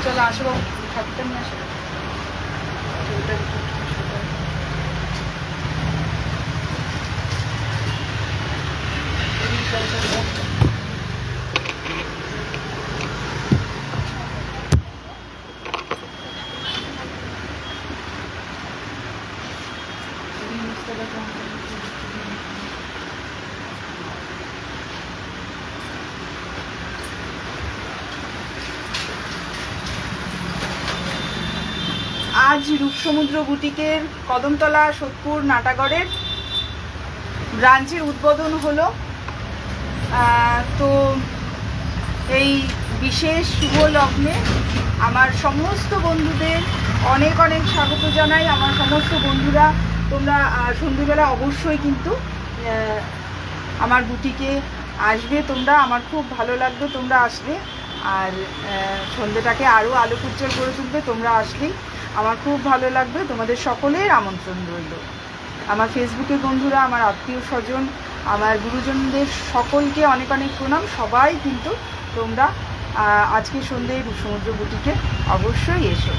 চলো আসো ঠাকুরটা নিয়ে আসো। আজ রূপসমুদ্র বুটিকের কদমতলা সোদপুর নাটাগড়ের ব্রাঞ্চের উদ্বোধন হলো। তো এই বিশেষ শুভ লগ্নে আমার সমস্ত বন্ধুদের অনেক অনেক স্বাগত জানাই। আমার সমস্ত বন্ধুরা তোমরা সন্ধ্যেবেলা অবশ্যই কিন্তু আমার বুটিকে আসবে। তোমরা, আমার খুব ভালো লাগবে তোমরা আসবে, আর সন্ধ্যেটাকে আরও আলোকোজ্জ্বল করে তুলবে তোমরা আসলেই। আমার খুব ভালো লাগবে। তোমাদের সকলের আমন্ত্রণ রইল। আমার ফেসবুকের বন্ধুরা, আমার আত্মীয় স্বজন, আমার গুরুজনদের সকলকে অনেক অনেক প্রণাম। সবাই কিন্তু তোমরা আজকে সন্ধ্যেয় রূপসমুদ্র বুটিকে অবশ্যই এসো।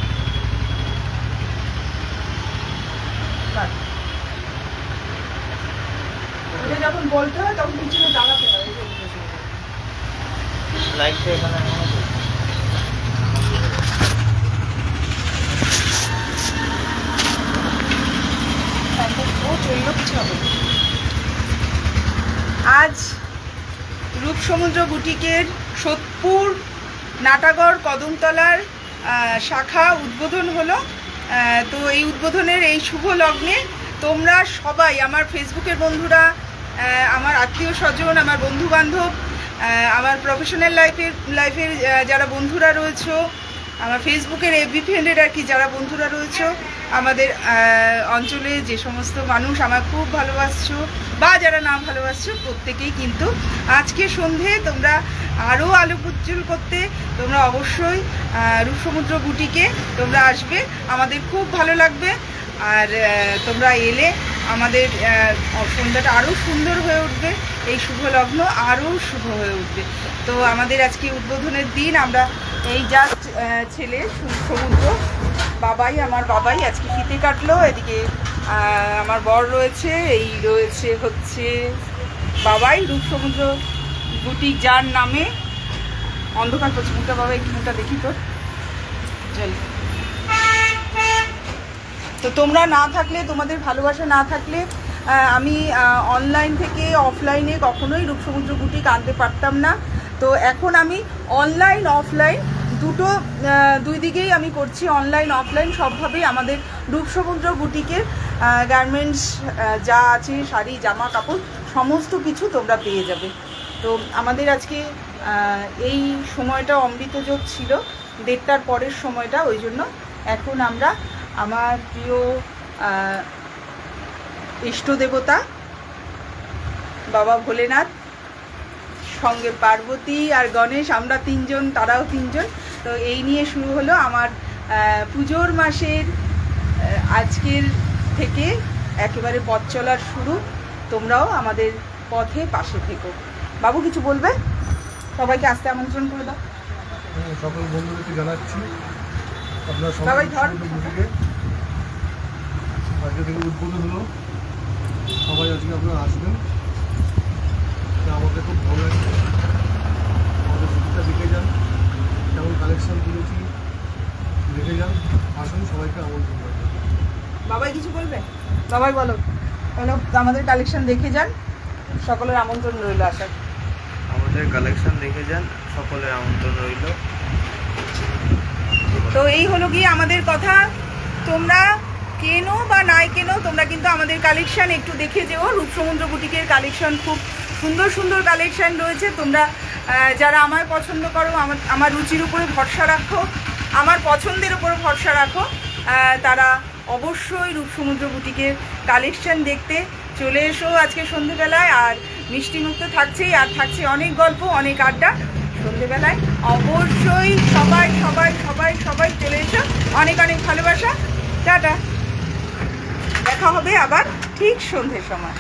এটা যখন বলতে হয় তখন পিছনে দাঁড়াতে হয়। আজ রূপসমুদ্র বুটিকের সোদপুর নাটাগড় কদমতলার শাখা উদ্বোধন হলো। তো এই উদ্বোধনের এই শুভ লগ্নে তোমরা সবাই, আমার ফেসবুকের বন্ধুরা, আমার আত্মীয় স্বজন, আমার বন্ধু বান্ধব, আমার প্রফেশনাল লাইফের যারা বন্ধুরা রয়েছো, আমার ফেসবুকের এফবি ফ্রেন্ডের আর কি যারা বন্ধুরা রয়েছো, আমাদের অঞ্চলে যে সমস্ত মানুষ আমার খুব ভালোবাসছো বা যারা না ভালোবাসছো, প্রত্যেকেই কিন্তু আজকে সন্ধে তোমরা আরও আলোকোজ্জ্বল করতে তোমরা অবশ্যই রূপসমুদ্র বুটিকে তোমরা আসবে। আমাদের খুব ভালো লাগবে। আর তোমরা এলে আমাদের সন্ধ্যাটা আরও সুন্দর হয়ে উঠবে, এই শুভ লগ্ন আরও শুভ হয়ে উঠবে। তো আমাদের আজকে উদ্বোধনের দিন। আমরা এই জাস্ট ছেলে সমুদ্র আমার বাবাই আজকে ফিতে কাটলো। এদিকে আমার বর রয়েছে, এই রয়েছে হচ্ছে বাবাই রূপসমুদ্র বুটিক, যার নামে অন্ধকার পশ্চিমটা। বাবা একটু মুখটা দেখি তোর। চল। তো তোমরা না থাকলে, তোমাদের ভালোবাসা না থাকলে আমি অনলাইন থেকে অফলাইনে কখনোই রূপসমুদ্র বুটিক আনতে পারতাম না। তো এখন আমি অনলাইন অফলাইন দুই দিকেই আমি করছি। অনলাইন অফলাইন সবভাবেই আমাদের রূপসমুদ্র বুটিকের গার্মেন্টস যা আছে, শাড়ি, জামা কাপড় সমস্ত কিছু তোমরা পেয়ে যাবে। তো আমাদের আজকে এই সময়টা অমৃতযোগ ছিল, 1:30টার পরের সময়টা। ওই জন্য এখন আমরা আমার প্রিয় ইষ্ট দেবতা বাবা ভোলেনাথ, সঙ্গে পার্বতী আর গণেশ, আমরা তিনজন, তারাও তিনজন। তো এই নিয়ে শুরু হলো আমার পুজোর মাসের আজকের থেকে একেবারে পথ চলার শুরু। তোমরাও আমাদের পথে পাশে থেকো। বাবু কিছু বলবে? সবাইকে আসতে আমন্ত্রণ করে দাও। সকল বন্ধুদেরকে জানাচ্ছি আপনারা সবাই ধর আজকে থেকে উদ্বোধন হলো। সবাই আজকে আপনারা আসবেন। আমাদের খুব ভালো লাগছে। আমাদের ছবিটা দেখে যান, কেমন কালেকশন করেছি দেখে যান। আসুন, সবাইকে আমন্ত্রণ করবেন। বাবাই কিছু বলবে? বাবাই বলো। আমাদের কালেকশন দেখে যান, সকলের আমন্ত্রণ রইল আসার। আমাদের কালেকশন দেখে যান, সকলের আমন্ত্রণ রইল। তো এই হলো গিয়ে আমাদের কথা। তোমরা কেনো বা নাই কেনো, তোমরা কিন্তু আমাদের কালেকশন একটু দেখে যেও। রূপসমুদ্র বুটিকের কালেকশন খুব সুন্দর সুন্দর কালেকশন রয়েছে। তোমরা যারা আমায় পছন্দ করো, আমার রুচির উপরে ভরসা রাখো, আমার পছন্দের উপরে ভরসা রাখো, তারা অবশ্যই রূপসমুদ্র বুটিকের কালেকশন দেখতে চলে এসো আজকে সন্ধ্যেবেলায়। আর মিষ্টি মুখ তো থাকছেই, আর থাকছে অনেক গল্প, অনেক আড্ডা। সন্ধেবেলায় অবশ্যই সবাই সবাই সবাই সবাই চলে এসো। অনেক অনেক ভালোবাসা। টাটা, দেখা হবে আবার ঠিক সন্ধ্যের সময়।